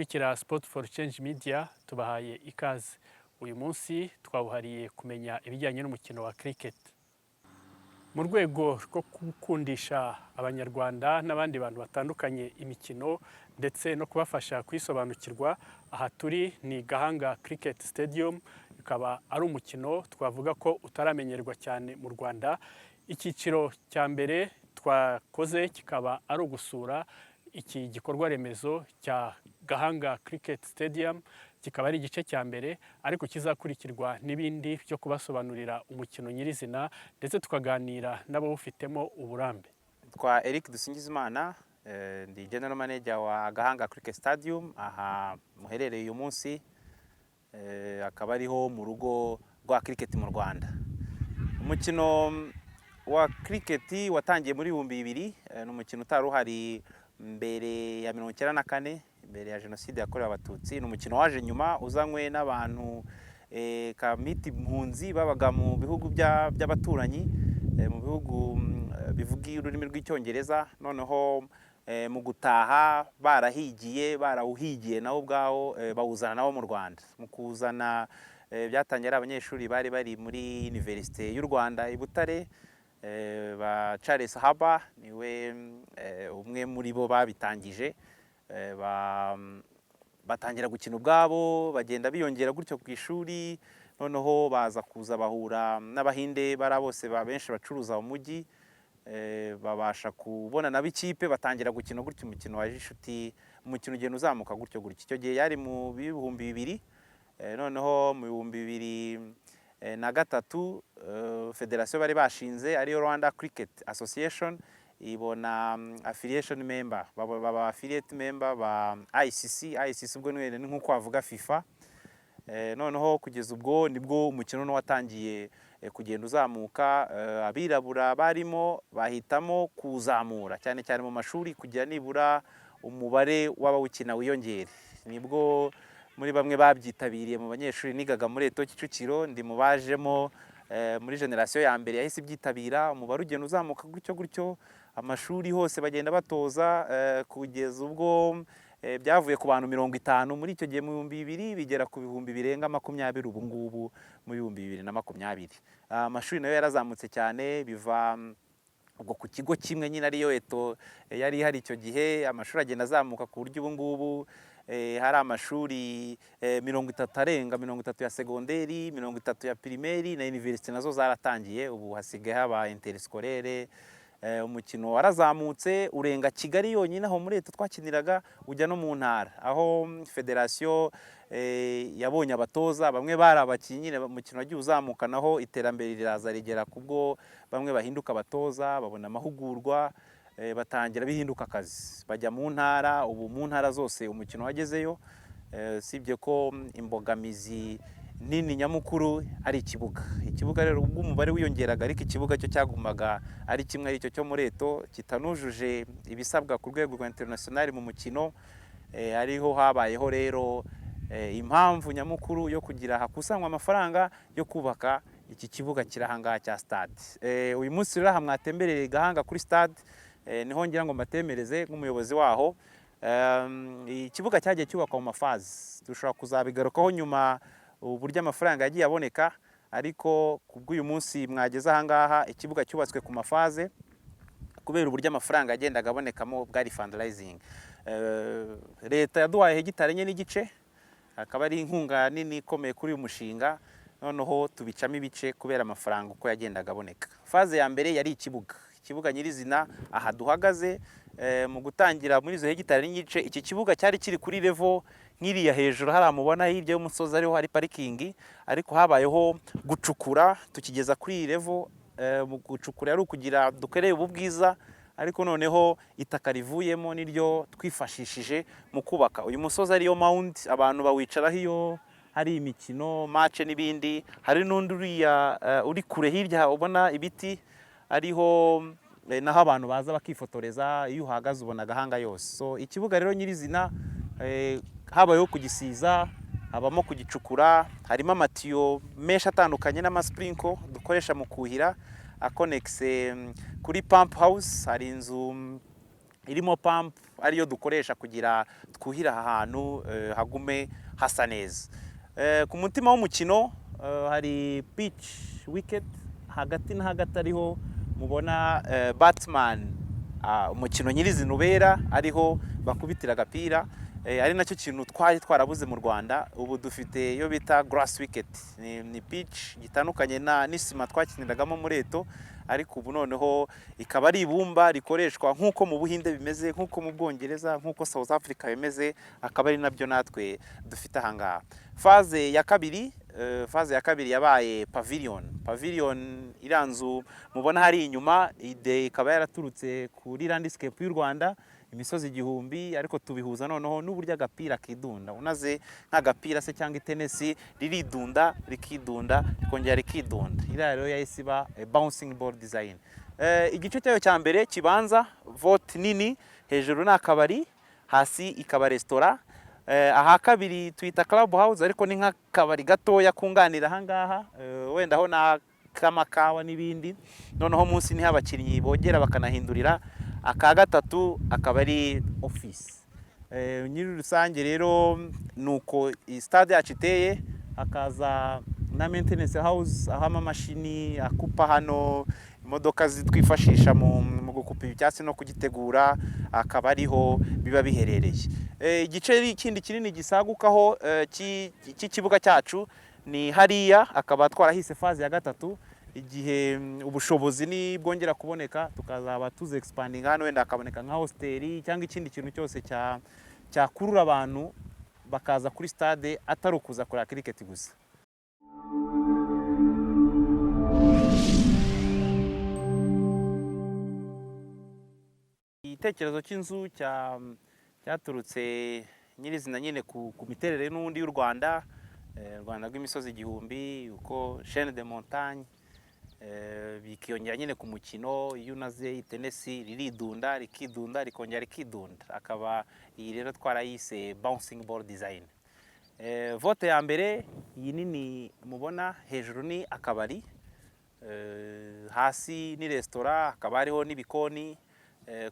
abakurikira Sport for Change Media tubahaye ikaze. Uyu munsi twawuhariye kumenya ibijyanye n'umukino wa cricket. Mu rwego rwo gukundisha abanyarwanda n'abandi bantu batandukanye imikino ndetse no kubafasha kwisobanukirwa, aha turi ni Gahanga Cricket Stadium, ikaba ari umukino twavuga ko utaramenyerwa cyane mu Rwanda. Icyiciro cya mbere twakoze kikaba ari ugusura iki gikorwa remezo cya Gahanga Cricket Stadium, kikaba ari igice cya mbere, ariko kizakurikirwa n'ibindi byo kubasobanurira umukino nyirizina ndetse tukaganira n'abawufitemo uburambe. Kwa Eric Dusingizimana, ndi General Manager wa Gahanga Cricket Stadium, aha muherereye uyu munsi, akaba ariho mu rugo rwa cricket mu Rwanda. Umukino wa cricket watangiye muri 2000, ni umukino utari uhari mbere ya 1994, mbere ya jenoside yakorewe abatutsi. Ni umukino waje nyuma uzanywe n'abantu kamiti impunzi babaga mu bihugu by'abaturanyi, mu bihugu bivuga ururimi rw'icyongereza. Noneho mu gutaha barawuhigiye nabo ubwawo, bawuzana nabo mu Rwanda. Mu kuzana byatangiye ari abanyeshuri bari muri Universite y'u Rwanda i Butare, ba Charles Haba niwe umwe muri bo babitangije. Batangira gukina ubwabo, bagenda biyongera gutyo ku ishuri. Noneho baza kuza bahura n'abahinde bose benshi bacuruza mu mujyi, babasha kubona nab'ikipe, batangira gukina gutyo umukino wa inshuti. Umukino ugenda uzamuka gutyo. Icyo gihe yari mu 2000. Noneho mu 2003 federation bari bashinze ariyo Rwanda Cricket Association ibona affiliation member, baba affiliate member ba ICC ubwo ni nkuko wavuga FIFA. Noneho kugeza ubwo nibwo umukino watangiye kugenda uzamuka. Abirabura barimo bahitamo kuzamura cyane cyane mu mashuri kugira nibura umubare w'abawukina wiyongere. Nibwo muri bamwe babyitabiriye mu banyeshuri nigaga muri Eto Kicukiro, ndi mu bajemo muri generation ya mbere yahise byitabira. Umubare ugenda uzamuka gutyo, amashuri hose bagenda batoza, kugeza ubwo byavuye ku bantu 50 muri icyo gihe mu 2000 bigera ku bihumbi birenga 20 ubu ngubu mu 2020. Amashuri nayo yarazamutse cyane, biva ubwo ku kigo kimwe nyine ariyo Eto yari hari icyo gihe. Amashuri agenda azamuka ku buryo ubu ngubu hari amashuri 30 ya segonderi, 30 ya primaire, na university nazo zaratangiye. Ubu hasigaye haba interscolaire. Umukino warazamutse urenga Kigali yonyine, aho muri Eto twakiniraga, ujya no mu ntara, aho federation yabonye abatoza bamwe bari abakinnyi. Umukino wagiye uzamuka, naho iterambere riraza rigera kubwo bamwe bahinduka abatoza, babona amahugurwa, batangira bihinduka akazi, bajya mu ntara. Ubu mu ntara zose umukino wagezeyo, sibye ko imbogamizi nini nyamukuru ari ikibuga rero ubwo umubare wiyongeraga, ariko ikibuga cyo cyagumaga ari kimwe, ari cyo muri Eto kitanujuje ibisabwa ku rwego rwa international mu mukino. Ariho habayeho rero impamvu nyamukuru yo kugira hakusanywa amafaranga yo kubaka iki kibuga kirahanga cya stade. Uyu munsi rero aha mwatembereye Gahanga kuri stade, niho ngira ngo mbatemereze nk'umuyobozi waho. Ikibuga cyagiye cyubakwa mu mafazi, dushobora kuzabigarukaho nyuma uburyo amafaranga yagiye aboneka, ariko kubw'uyu munsi mwageze aha ngaha ikibuga cyubatswe ku mafaze kubera uburyo amafaranga yagendaga abonekamo bwari fundraising. Leta yaduhaye hegitari enye n'igice, akaba ari inkunga nini ikomeye kuri uyu mushinga. Noneho tubicamo ibice kubera amafaranga uko yagendaga aboneka. Faze ya mbere yari ikibuga nyirizina. Aha duhagaze mu gutangira muri izo hegitari n'igice, iki kibuga cyari kiri kuri level nk'iriya hejuru, hari amubona hirya y'umusozi ariho hari parking, ariko habayeho gucukura tukigeza kuri iyi level. Mu gucukura yari ukugira dukoreye ubu bwiza, ariko noneho itaka rivuyemo niryo twifashishije mu kubaka uyu musozi ariyo mound abantu bawicaraho iyo hari imikino, match n'ibindi. Hari n'undi uri kure hirya ubona ibiti, ariho naho abantu baza bakifotoreza. Iyo uhagaze ubona Gahanga yose. So ikibuga rero nyirizina habayeho kugisiza, habamo kugicukura, harimo amatiyo menshi atandukanye n'amasprinkle dukoresha mu kuhira akonexe kuri pump house. Hari inzu irimo pump ariyo dukoresha kugira twuhira aha hantu hagume hasa neza. Ku mutima w'umukino hari pitch wicket, hagati na hagati ariho mubona batsman, umukino nyirizina ubera ariho bakubitira agapira, ari nacyo kintu twari twarabuze mu Rwanda. Ubu dufite iyo bita grass wicket, ni pitch gitandukanye n'isima twakiniragamo muri Eto, ariko ubu noneho ikaba ari ibumba rikoreshwa nk'uko mu Buhinde bimeze, nk'uko mu Bwongereza, nk'uko South Africa bimeze, akaba ari nabyo natwe dufite aha ngaha. Faze ya kabiri yabaye pavilion iranzu mubona hari inyuma, ide ikaba yaraturutse kuri landscape y'u Rwanda, imisozi igihumbi, ariko tubihuza noneho n'uburyo agapira kidunda. Unaze nk'agapira se cyangwa itenesi riridunda rikidunda rikongera rikidunda, iriya rero yahise iba bouncing ball design. Igice cyayo cya mbere kibanza vote nini, hejuru ni akabari, hasi ikaba restaurant. Aha kabiri tuyita club house, ariko ni nk'akabari gatoya kunganira aha ngaha, wenda ho na kamakawa n'ibindi. Noneho munsi niho abakinnyi bogera bakanahindurira. Aka gatatu akaba ari office. Nyiri rusange rero nuko stade yacu iteye, hakaza na maintenance house aho amamashini akupa hano, imodoka twifashisha mu gukupa ibyatsi no kugitegura, akaba ariho biba biherereye. Igice kindi kinini gisagukaho cy'ikibuga cyacu ni hariya, akaba twarahise faze ya gatatu. Igihe ubushobozi ni bwongera kuboneka, tukazaba tuze expanding hano, wenda hakaboneka nka hosteli cyangwa ikindi kintu cyose cyakurura abantu bakaza kuri stade, atari ukuza kureba cricket gusa. Igitekerezo cy'inzu cyaturutse nyirizina nyine ku miterere n'ubundi y'u Rwanda, Rwanda rw'imisozi igihumbi, uko chaîne de montagne, bikiyongera nyine ku mukino. Iyo unaze itenesi riridunda rikidunda rikongera rikidunda, akaba iyi rero twarayise bouncing ball design. Vote ya mbere iyi nini mubona, hejuru ni akabari, hasi ni restaurant, hakaba hariho n'ibikoni.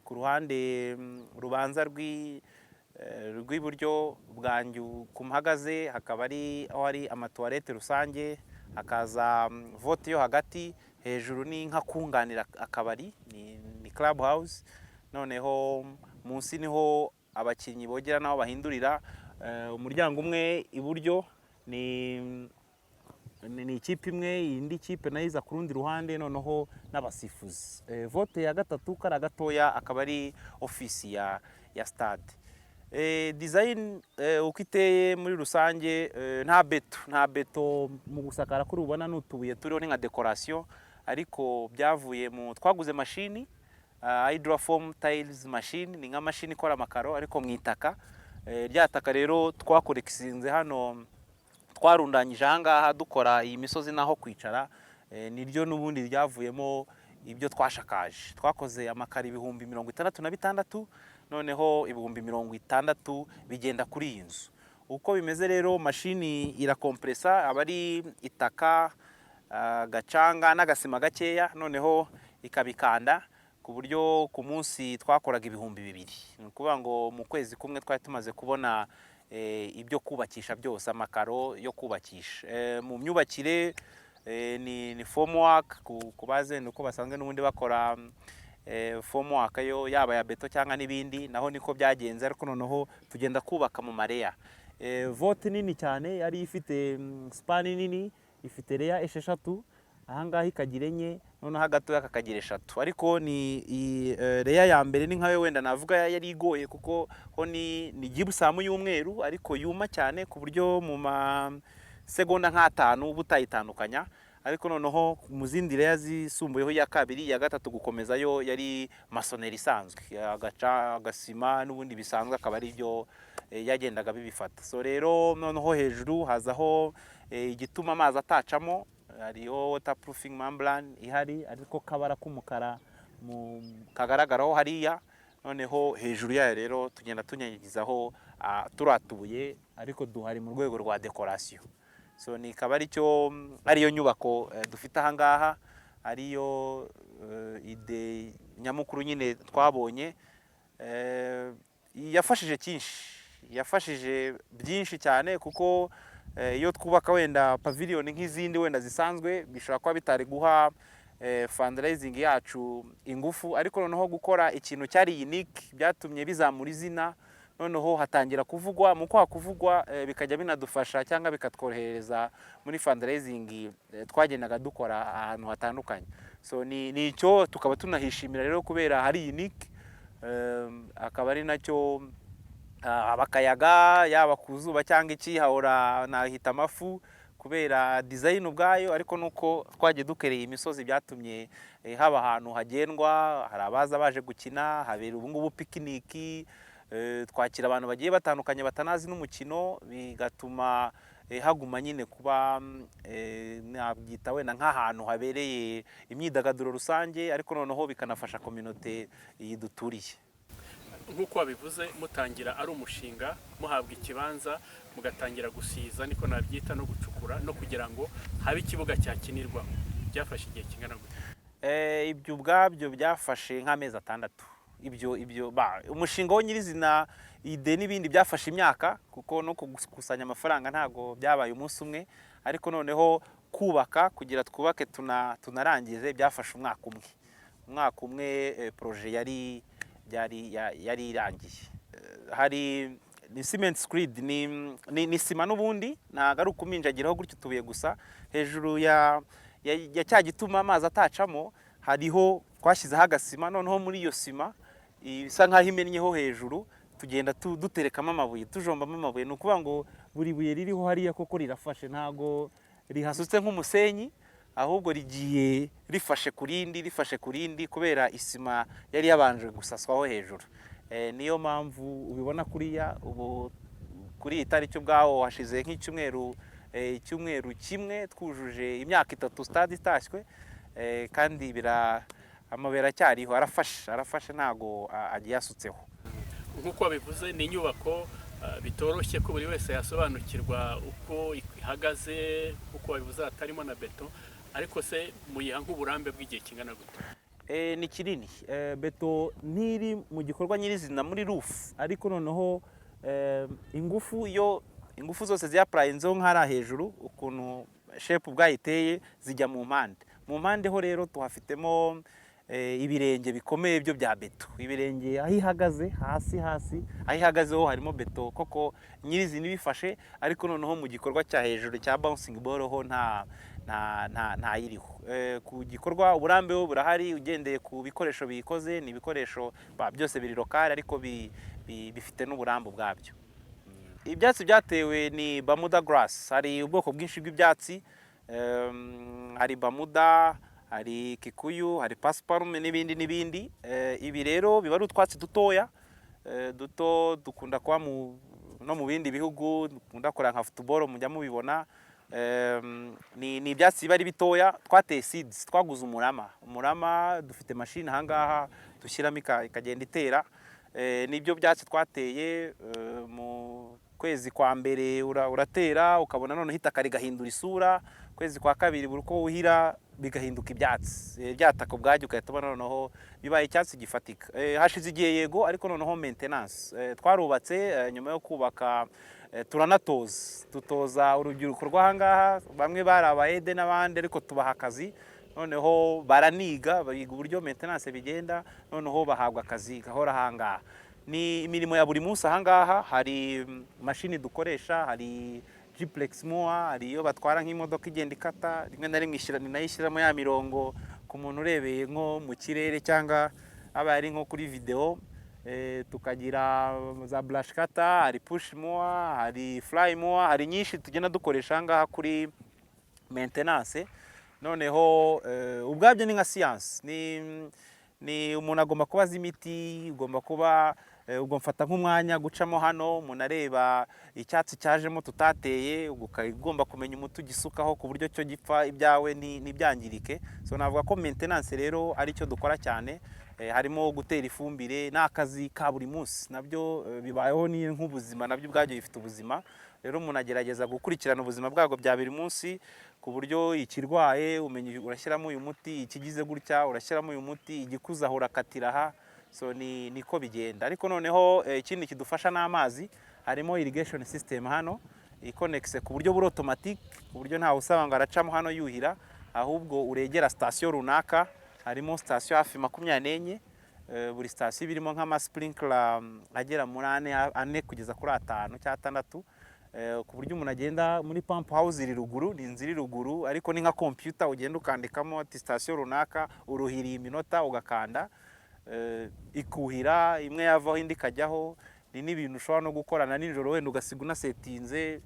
Ku ruhande rubanza rw'iburyo bwanjye ku mpagaze hakaba ari aho hari amatoilette rusange, hakaza vote yo hagati, hejuru ni nka kunganira akabari, ni club house. Noneho munsi niho abakinnyi bogera naho bahindurira. Umuryango umwe iburyo ni ikipe imwe, indi kipe nayo iza ku rundi ruhande, noneho n'abasifuzi. Vote ya gatatu kara gatoya akaba ari ofisi ya stade. Design uko iteye muri rusange, nta beto mu gusakara kuri ubona n'utubuye turiho, ni nka decoration, ariko byavuye twaguze mashini, hydroform tiles machine, ni nka mashini ikora amakaro ariko mu itaka. Rya taka rero twakorekisinze hano, twarundanyije aha ngaha dukora iyi misozi naho kwicara, niryo n'ubundi ryavuyemo ibyo twashakaje. Twakoze amakaro 66,000, noneho 60,000 bigenda kuri iyi nzu. Uko bimeze rero, mashini irakompresa, aba ari itaka, gacanga n'agasima gakeya, noneho ikabikanda ku buryo ku munsi twakoraga 2,000. Ni ukuvuga ngo mu kwezi kumwe twari tumaze kubona ibyo kubakisha byose, amakaro yo kubakisha. Mu myubakire ni formwork, ku bazenda uko basanzwe n'ubundi bakora formwork yo yaba ya beto cyangwa n'ibindi, naho niko byagenze, ariko noneho tugenda kubaka mu mareya. Vote nini cyane yari ifite span nini, ifite reya 6, aha ngaha ikagira 4, noneho hagatoya kakagira 3. Ariko ni reya ya mbere ni nkayo wenda navuga yari igoye, kuko ho ni gibusamu y'umweru ariko yuma cyane ku buryo mu segonda nk'5 butayitandukanya. Ariko noneho mu zindi reya zisumbuyeho, ya kabiri, ya gatatu gukomeza yo yari masoneri isanzwe, agaca agasima n'ubundi bisanzwe, akaba ari byo yagendaga bibifata. So rero noneho hejuru hazaho igituma amazi atacamo, hariho waterproofing membrane ihari, ariko kabara k'umukara kagaragaraho hariya. Noneho hejuru yayo rero tugenda tunyanyagizaho turatubuye, ariko duhari mu rwego rwa decoration. So ni ikaba ariyo nyubako dufite aha ngaha, ariyo ide nyamukuru nyine twabonye. Yafashije cyinshi yafashije byinshi cyane kuko iyo twubaka wenda pavilion nk'izindi wenda zisanzwe bishobora kuba bitari guha fundraising yacu ingufu, ariko noneho gukora ikintu cyari unique byatumye bizamura izina, noneho hatangira kuvugwa mu kwa kuvugwa bikajya binadufasha cyangwa bikatworohereza muri fundraising twagendaga dukora ahantu hatandukanye. So ni icyo tukaba tunahishimira rero kubera hari unique, akaba ari nacyo abakayaga yaba ku zuba cyangwa iki hahora nahita amafu kubera design ubwayo, ariko nuko twagiye dukereye imisozi byatumye haba ahantu hagendwa, hari abaza baje gukina, habera ubu ngubu pikiniki, twakira abantu bagiye batandukanye batanazi n'umukino, bigatuma haguma nyine kuba nabyita wenda nk'ahantu habereye imyidagaduro rusange, ariko noneho bikanafasha community yiduturiye. Nk'uko wabivuze mutangira ari umushinga, muhabwa ikibanza mugatangira gusiza, niko nabyita, no gucukura, no kugira ngo habe ikibuga cyakinirwa, byafashe igihe kingana gute? Ibyo ubwabyo byafashe nk'amezi 6. Umushinga wo nyirizina ide n'ibindi byafashe imyaka, kuko no gukusanya amafaranga ntago byabaye umunsi umwe, ariko noneho kubaka kugira twubake tunarangize byafashe umwaka umwe projet yari irangiye. Hari ni cement screed, ni sima n'ubundi ntago ari ukuminjagiraho gutyo tubuye gusa, hejuru ya cya gituma amazi atacamo hariho twashyizeho agasima, noneho muri iyo sima isa nkaho imennyeho hejuru tugenda duterekamo amabuye, tujombamo amabuye, ni ukuvuga ngo buri buye ririho hariya koko rirafashe, ntago rihasutse nk'umusenyi, ahubwo rigiye rifashe ku rindi kubera isima yari yabanje gusaswaho hejuru. Niyo mpamvu ubibona kuriya. Ubu kuri iyi tariki ubwaho hashize nk'icyumweru kimwe twujuje imyaka 3 stade itashywe, kandi amabera acyariho, arafashe ntago agiye asutseho. Nk'uko wabivuze ni inyubako bitoroshye ko buri wese yasobanukirwa uko ihagaze, kuko wabivuze hatarimo na beto, ariko se muyiha nk'uburambe bw'igihe kingana gute? Ni kinini. Beto ntiri mu gikorwa nyirizina muri roof, ariko noneho ingufu zose ziyaprayinzeho nk'ara hejuru, ukuntu shape ubwayiteye zijya mu mpande ho rero tuhafitemo ibirenge bikomeye byo bya beto. Ibirenge aho ihagaze hasi aho ihagazeho harimo beto koko nyirizina ibifashe, ariko noneho mu gikorwa cya hejuru cya bouncing ball ho ntayiriho. Ku gikorwa uburambe ho burahari, ugendeye ku bikoresho bikoze, ni ibikoresho byose biri lokale ariko bifite n'uburambe bwabyo. Ibyatsi byatewe ni Bermuda grass, hari ubwoko bwinshi bw'ibyatsi, hari Bermuda, hari kikuyu, hari pasiparume n'ibindi. Ibi rero biba ari utwatsi dutoya duto, dukunda kuba no mu bindi bihugu, dukunda kuranga nka football, mujya mubibona. Ni ibyatsi biba ari bitoya, twateye seeds, twaguze umurama, dufite machine ahangaha dushyiramo ikagenda itera. Nibyo byatsi twateye mu kwezi kwa mbere, uratera ukabona none hitaka rigahindura isura, kwezi kwa kabiri buri uko wuhira bigahinduka ibyatsi, byataka ubwajyo ugahita ubona noneho bibaye icyatsi gifatika. Hashize igihe yego, ariko noneho maintenance. Twarubatse, nyuma yo kubaka dutoza urubyiruko rw'ahangaha, bamwe bari abayede n'abandi, ariko tubaha akazi, noneho baraniga, biga uburyo maintenance bigenda, noneho bahabwa akazi gahora ahangaha. Ni imirimo ya buri munsi ahangaha. Hari mashini dukoresha, hari Gplex moa, hari iyo batwara nk'imodoka igenda ikata, rimwe na rimwe nayishyiramo ya mirongo ku muntu urebeye nko mu kirere cyangwa aba ari nko kuri video. Tukagira za brush cutter, hari push moa, hari fly moa, hari nyinshi tugenda dukoresha ahangaha kuri maintenance. Noneho ubwabyo ni nka science, ni umuntu agomba kuba azi imiti, ugomba kuba ugomfata nk'umwanya gucamo hano, umuntu areba icyatsi cyajemo tutateye, ugomba kumenya umuti ugisukaho ku buryo cyo gipfa, ibyawe ntibyangirike. So navuga ko maintenance rero ari cyo dukora cyane. Harimo gutera ifumbire, n'akazi ka buri munsi, nabyo bibayeho ni nk'ubuzima, nabyo ubwabyo bifite ubuzima. Rero umuntu agerageza gukurikirana ubuzima bwago bya buri munsi, ku buryo ikirwaye umenya urashyiramo uyu muti, ikigize gutya urashyiramo uyu muti, igikuzaho urakatira aha. So niko bigenda. Ariko noneho ikindi kidufasha n'amazi. harimo irrigation system hano ikonekise ku buryo buri automatique, ku buryo ntawe usaba ngo aracamo hano yuhira, ahubwo uregera station runaka. Harimo station hafi 24, buri station birimo nk'ama sprinkler agera muri 4 kugeza kuri 5 cyangwa 6, ku buryo umuntu agenda muri pump house iri ruguru, ni inzira iri ruguru, ariko ni nka computer ugenda ukandikamo ati station runaka uruhiriye iminota ugakanda, ikuhira imwe yavaho indi kajyaho. Ni n'ibintu ushobora no gukorana nijoro wenda ugasiga unasetinze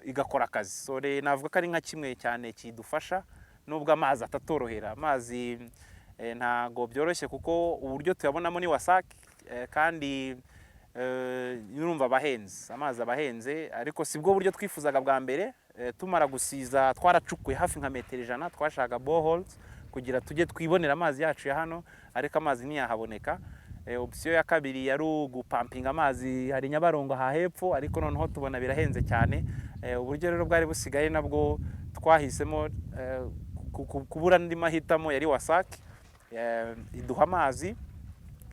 igakora akazi. So navuga ko ari nka kimwe cyane kidufasha, nubwo amazi atatorohera. Amazi ntago byoroshye kuko uburyo tuyabonamo ni WASAC, kandi urumva abahenze, amazi abahenze, ariko sibwo buryo twifuzaga bwa mbere. Tumara gusiza twaracukuye hafi nka metero 100, twashaka boreholes kugira tujye twibonera amazi yacu ya hano, ariko amazi ntiyahaboneka. Option ya kabiri yari ugupampinga amazi hari Nyabarongo ha hepfo, ariko noneho tubona birahenze cyane. Uburyo rero bwari busigaye nabwo twahisemo kubura ndi mahitamo yari WASAC, iduha amazi.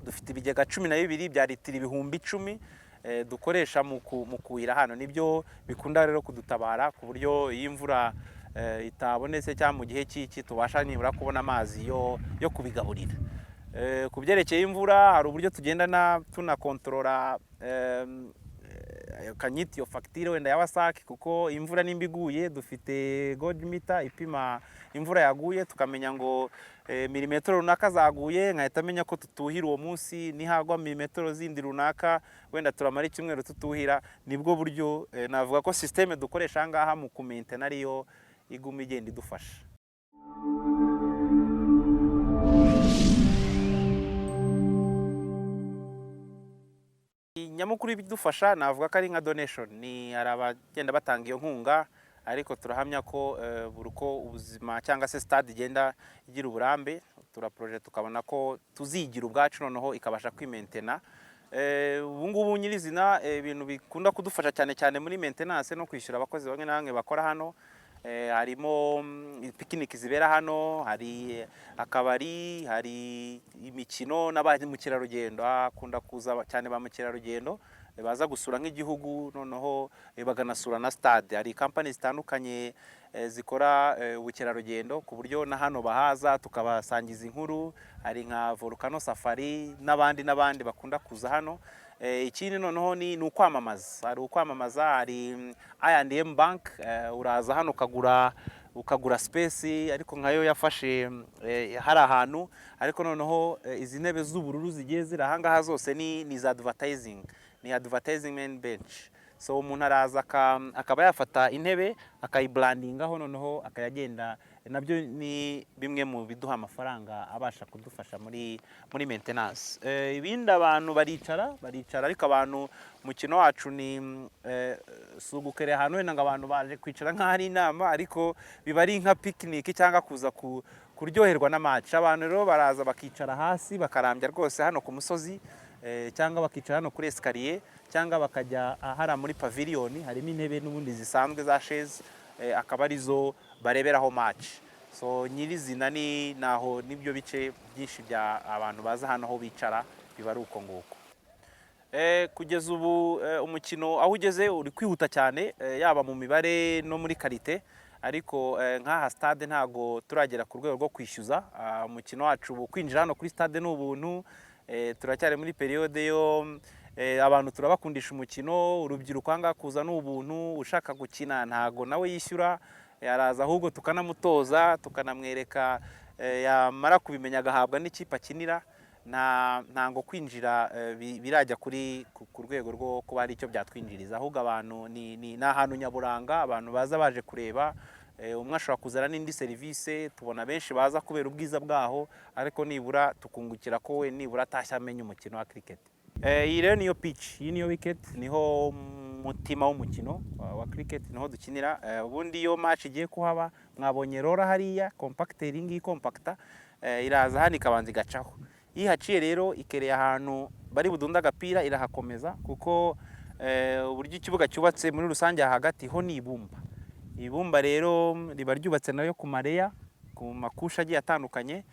Dufite ibigega 12 bya litiro 10,000 dukoresha mu kuhira hano. Nibyo bikunda rero kudutabara ku buryo iyi imvura itabonetse cyangwa mu gihe cy'iki tubasha nibura kubona amazi yo kubigaburira. Ku byerekeye imvura hari uburyo tugenda tunakontorora kanyiti yo fagitire wenda ya WASAC, kuko imvura nimba iguye dufite gauge meter ipima imvura yaguye, tukamenya ngo milimetero runaka zaguye, nkahita menya ko tutuhira uwo munsi. Nihagwa milimetero zindi runaka wenda turamara icyumweru tutuhira. Nibwo buryo navuga ko systeme dukoresha ahangaha mu kumaintain ariyo iguma igenda idufasha. Nyamukuru ibidufasha navuga ko ari nka donation, ni arabagenda batanga iyo nkunga, ariko turahamya ko buruko ubuzima cyangwa se stade igenda igira uburambe, project tukabona ko tuzigira ubwacu noneho ikabasha kwimaintaina. Ubu ngubu nyirizina ibintu bikunda kudufasha cyane cyane muri maintenance no kwishyura abakozi bamwe na bamwe bakora hano. Harimo picnic zibera hano, hari akabari, hari imikino n'abaje mu kirarugendo. Akunda kuza cyane ba mu kirarugendo baza gusura nk'igihugu, noneho baganasura na stade. Hari company zitandukanye zikora ubukerarugendo ku buryo na hano bahaza tukabasangiza inkuru. Hari nka Volcano Safari n'abandi bakunda kuza hano. Ikindi noneho ni ukwamamaza. Hari ukwamamaza, hari I&M Bank, uraza hano ukagura space, ariko nkayo yafashe hari ahantu, ariko noneho izi ntebe z'ubururu zigiye ziri ahangaha zose ni za advertising, ni advertisement bench. So umuntu araza akaba yafata intebe akayibrandingaho, noneho akayagenda. Nabyo ni bimwe mu biduha amafaranga abasha kudufasha muri maintenance. Ibindi abantu baricara, ariko abantu mukino wacu ni sugukere hano wenda ngo abantu baje kwicara nk'ahari inama, ariko biba ari nka picnic cyangwa kuza kuryoherwa na match. Abantu rero baraza bakicara hasi bakarambya rwose hano ku musozi, cyangwa bakicara hano kuri escalier, cyangwa bakajya ahara muri pavilion. Harimo intebe n'ubundi zisanzwe za chaise, akaba arizo bareberaho match. So nyirizina ni naho nibyo bice byinshi bya abantu baza hano aho bicara biba ari uko nguko. Kugeza ubu umukino aho ugeze uri kwihuta cyane, yaba mu mibare no muri karite, ariko nk'aha stade ntago turagera ku rwego rwo kwishyuza. Umukino wacu ubu kwinjira hano kuri stade ni ubuntu. Turacyari muri periode yo abantu turabakundisha umukino. Urubyiruko anga kuza n'ubuntu, ushaka gukina ntago nawe yishyura, yaraza ahubwo tukanamutoza, tukanamwereka, yamara kubimenya agahabwa n'ikipe akinira. Ntango kwinjira birajya ku rwego rwo kuba ari icyo byatwinjiriza, ahubwo abantu ni ahantu nyaburanga, abantu baza baje kureba. Umwe ashobora kuzana n'indi serivisi, tubona benshi baza kubera ubwiza bwaho, ariko nibura tukungukira ko we nibura atashya amenya umukino wa cricket. Iyi rero niyo pitch, iyi niyo wicket, niho mutima w'umukino wa cricket, niho dukinira. Ubundi iyo match igiye kuhaba, mwabonye rora hariya compactor, ingi compactor iraza hano ikabanza igacaho. Yihaciye rero ikereye ahantu bari budunda agapira irahakomeza, kuko uburyo ikibuga cyubatse muri rusange hagati ho ni ibumba. Ibumba rero riba ryubatse nayo ku mareya, ku makusha agiye atandukanye,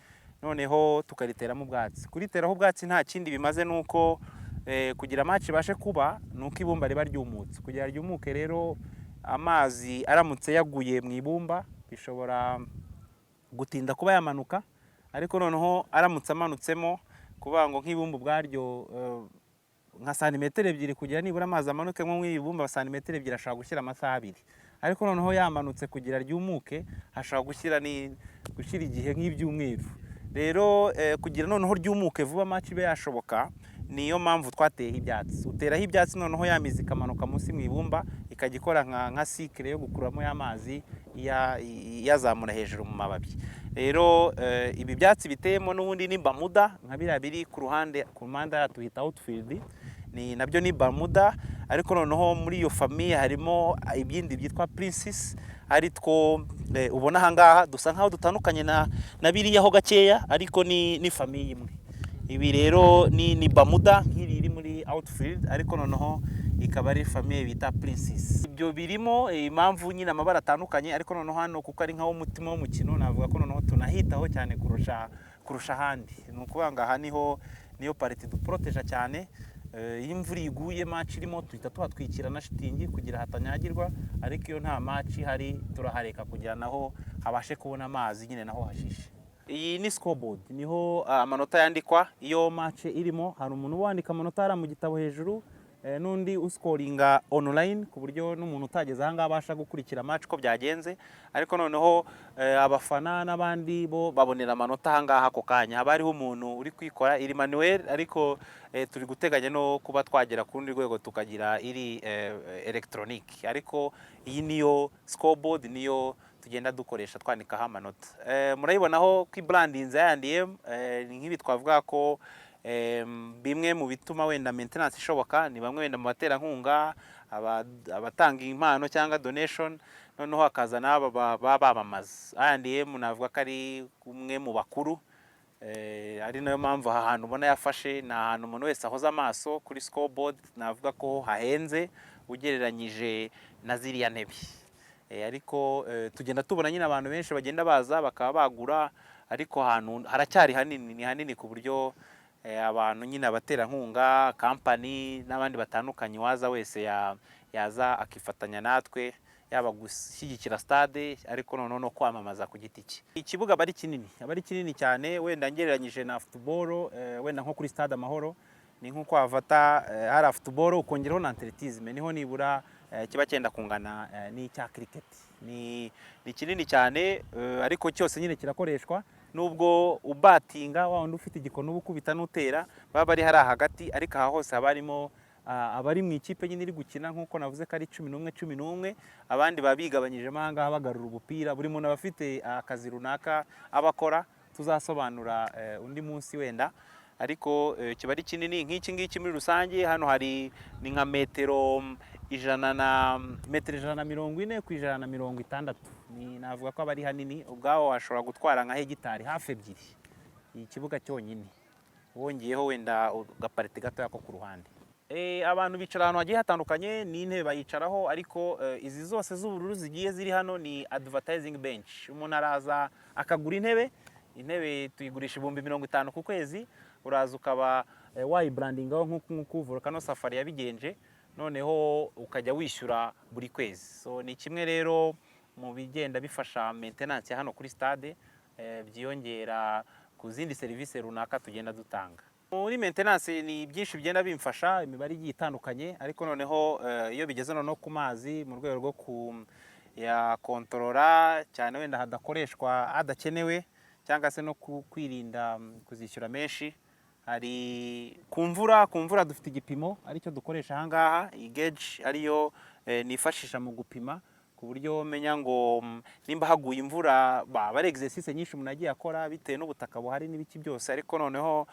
noneho tukariteramo ubwatsi. Kuriteraho ubwatsi nta kindi bimaze, nuko kugira match ibashe kuba nuko ibumba riba ryumutse. Kugira ryumuke rero amazi aramutse yaguye mu ibumba bishobora gutinda kuba yamanuka, ariko noneho aramutse amanutsemo kuvuga ngo nk'ibumba ubwaryo nka santimetero ebyiri kugira nibura amazi amanuke nko mu ibumba santimetero ebyiri ashobora gushyira amasaha 2, ariko noneho yamanutse kugira ryumuke hashobora gushyira igihe nk'ibyumweru. Rero kugira noneho ryumuke vuba match ibe yashoboka, niyo mpamvu twateyeho ibyatsi. Uteraho ibyatsi noneho ya mizi ikamanuka munsi mu ibumba ikajya ikora nka cycle yo gukuramo y'amazi yazamura hejuru mu mababi. Rero ibi byatsi biteyemo n'ubundi ni bamuda, nka biriya biri ku ruhande ku mpande tuhita outfield, ni nabyo ni bamuda, ariko noneho muri iyo famille harimo ibindi byitwa princess, ari two ubona aha ngaha dusa nkaho dutandukanye na biriya ho gakeya, ariko ni famille imwe. Ibi rero ni bamuda nk'iri iri muri outfield, ariko noneho ikaba ari famille bita princess. Ibyo birimo impamvu nyine amabara atandukanye, ariko noneho hano kuko ari nkaho umutima w'umukino navuga ko noneho tunahitaho cyane kurusha ahandi. Ni ukuvuga ngo aha niyo pariti duproteja cyane. Iyo imvura iguye match irimo tuhita tuhatwikira na shitingi kugira hatanyagirwa, ariko iyo nta match hari turahareka kugira naho habashe kubona amazi nyine naho hashishe. Iyi ni scoreboard, niho amanota yandikwa iyo match irimo. Hari umuntu wandika amanota ara mu gitabo hejuru, n'undi uscoringa online ku buryo n'umuntu utageze aha ngaha abasha gukurikira match ko byagenze, ariko noneho abafana n'abandi bo babonera amanota aha ngaha ako kanya. Haba hariho umuntu uri kwikora iri manuel, ariko turi guteganya no kuba twagera ku rundi rwego tukagira iri electronic, ariko iyi niyo scoreboard niyo tugenda dukoresha twandikaho amanota. Murayibonaho ko brandinze yandiyemo, ni nk'ibi twavuga ko bimwe mu bituma wenda maintenance ishoboka ni bamwe wenda mu baterankunga, abatanga impano cyangwa donation, noneho hakaza n'aba babamamaza. Ayandiyemo navuga ko ari umwe mu bakuru, ari nayo mpamvu aha hantu ubona yafashe, ni ahantu umuntu wese ahoza amaso kuri scoreboard. Navuga ko hahenze ugereranyije na ziriya ntebe, ariko tugenda tubona nyine abantu benshi bagenda baza bakaba bagura, ariko ahantu haracyari hanini, ni hanini ku buryo abantu nyine abaterankunga, company n'abandi batandukanye waza wese yaza akifatanya natwe, yaba gushyigikira stade ariko noneho no kwamamaza ku giti cye. Ikibuga aba ari kinini cyane, wenda ngereranyije na football, wenda nko kuri stade Amahoro ni nkuko wafata hari football ukongeraho na atletisme, niho nibura kiba cyenda kungana n'icya cricket. Ni kinini cyane, ariko cyose nyine kirakoreshwa, nubwo ubatinga wa wundi ufite igikono uba ukubita n'utera baba bari hari hagati, ariko aha hose haba harimo abari mu ikipe nyine iri gukina, nkuko navuze ko ari 11 abandi babigabanyijemo aha ngaha bagarura ubupira. Buri muntu aba afite akazi runaka abakora, tuzasobanura undi munsi wenda, ariko kiba ari kinini nk'iki ngiki. Muri rusange hano hari ni nka metero 140 ku 160, navuga ko aba ari hanini. Ubwaho washobora gutwara nka hegitari hafi 2 ikibuga cyonyine, wongeyeho wenda gaparite gato yako ku ruhande. Abantu bicara ahantu hagiye hatandukanye, n'intebe bayicaraho, ariko izi zose z'ubururu zigiye ziri hano ni advertising bench. Umuntu araza akagura intebe tuyigurisha 50 ku kwezi, uraza ukaba wayibrandingaho nk'uko Volcano Safari yabigenje, noneho ukajya wishyura buri kwezi. So ni kimwe rero mu bigenda bifasha maintenance hano kuri stade, byiyongera ku zindi serivisi runaka tugenda dutanga. Muri maintenance ni byinshi bigenda bimfasha, imibare igiye itandukanye, ariko noneho iyo bigeze noneho ku mazi mu rwego rwo ya kontrola cyane wenda hadakoreshwa adakenewe, cyangwa se no kwirinda kuzishyura menshi. Hari ku mvura dufite igipimo aricyo dukoresha aha ngaha, iyi gauge ariyo nifashisha mu gupima, ku buryo menya ngo nimba haguye imvura. Bari exercice nyinshi umuntu agiye akora bitewe n'ubutaka buhari n'ibiki byose, ariko noneho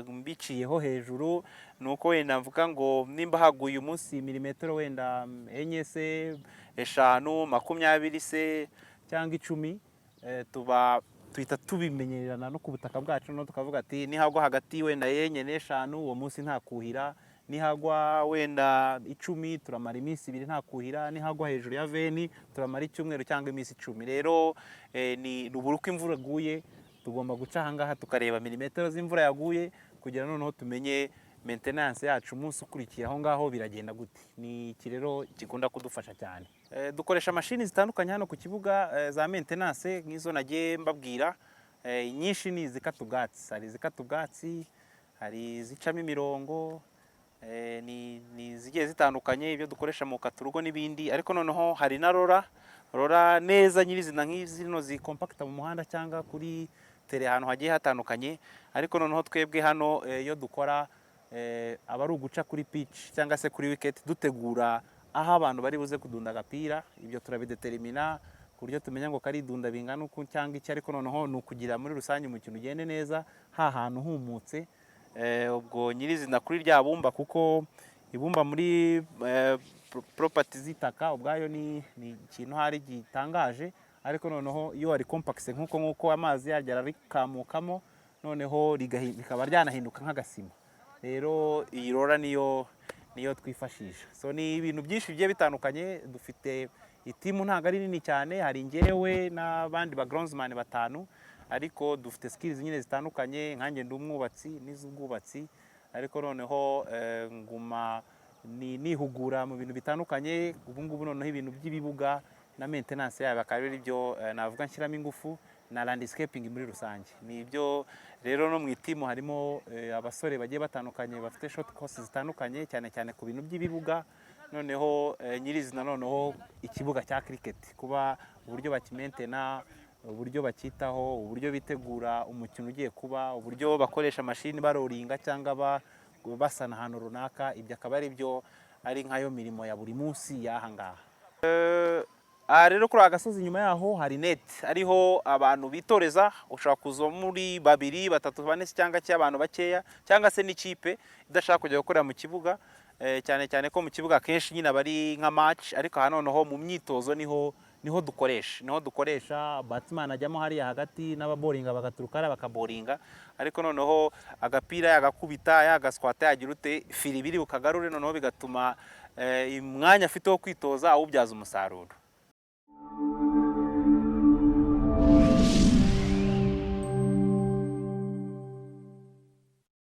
mbiciyeho hejuru nuko wenda mvuga ngo nimba haguye umunsi milimetero wenda 4 se 5, 20 se cyangwa 10, tuhita tubimenyerana no ku butaka bwacu, no tukavuga ati nihagwa hagati wenda 4 n'5 uwo munsi nta kuhira, nihagwa wenda 10 turamara iminsi 2 nta kuhira, nihagwa hejuru ya 20 turamara icyumweru cyangwa iminsi 10. Rero ni rubura uko imvura guye tugomba guca aha ngaha tukareba milimetero z'imvura yaguye, kugira noneho tumenye maintenance yacu umunsi ukurikiye aho ngaho biragenda gute. Ni iki rero gikunda kudufasha cyane. Dukoresha mashini zitandukanye hano ku kibuga za maintenance nk'izo nagiye mbabwira. Nyinshi ni izikata ubwatsi, hari izikata ubwatsi, hari izicamo imirongo, ni zigiye zitandukanye ibyo dukoresha mu gukata urugo n'ibindi. Ariko noneho hari na rora neza nyirizina nk'izino zikompakita mu muhanda cyangwa kuri tere ahantu hagiye hatandukanye. Ariko noneho twebwe hano iyo dukora aba ari uguca kuri pitch cyangwa se kuri wicket dutegura aho abantu bari buze kudunda agapira. Ibyo turabidetermina ku buryo tumenya ngo kari dunda bingana uku cyangwa iki. Ariko noneho ni ukugira muri rusange umukino ugende neza ha hantu humutse. Ubwo nyirizina kuri rya bumba, kuko ibumba muri property z'itaka ubwayo ni ikintu hari gitangaje. Ariko noneho iyo ari compact nk'uko amazi yagera rikamukamo, noneho rikaba ryanahinduka nk'agasima. Rero iyi rora niyo twifashisha. So ni ibintu byinshi bigiye bitandukanye. Dufite itimu ntabwo ari nini cyane, hari njyewe n'abandi ba groundsman 5, ariko dufite skills nyine zitandukanye. Nkanjye ndi umwubatsi n'iz'ubwubatsi, ariko noneho nguma nihugura mu bintu bitandukanye. Ubu ngubu noneho ibintu by'ibibuga na maintenance yayo akaba ari byo navuga nshyiramo ingufu, na landscaping muri rusange. Ni ibyo rero no mu itimu harimo abasore bagiye batandukanye bafite short course zitandukanye cyane cyane ku bintu by'ibibuga. Noneho nyirizina noneho ikibuga cya cricket, kuba uburyo bakimentena, uburyo bakitaho, uburyo bitegura umukino ugiye kuba, uburyo bakoresha mashini baroringa cyangwa basana ahantu runaka. Ibyo akaba ari byo ari nkayo mirimo ya buri munsi y'aha ngaha. Rero kuri agasozi inyuma yaho hari net ariho abantu bitoreza. Ushobora kuza muri 2, 3, 4 cyangwa abantu bakeya, cyangwa se n'ikipe idashaka kujya gukorera mu kibuga. Cyane cyane ko mu kibuga kenshi nyine bari nka match. Ariko hano noneho mu myitozo niho dukoresha batsman ajyamo hariya hagati n'ababoringa bagaturuka bakaboringa. Ariko noneho agapira yagakubita yagaswata yagira ute firi biri bukagarure, noneho bigatuma umwanya afite wo kwitoza awubyaza umusaruro.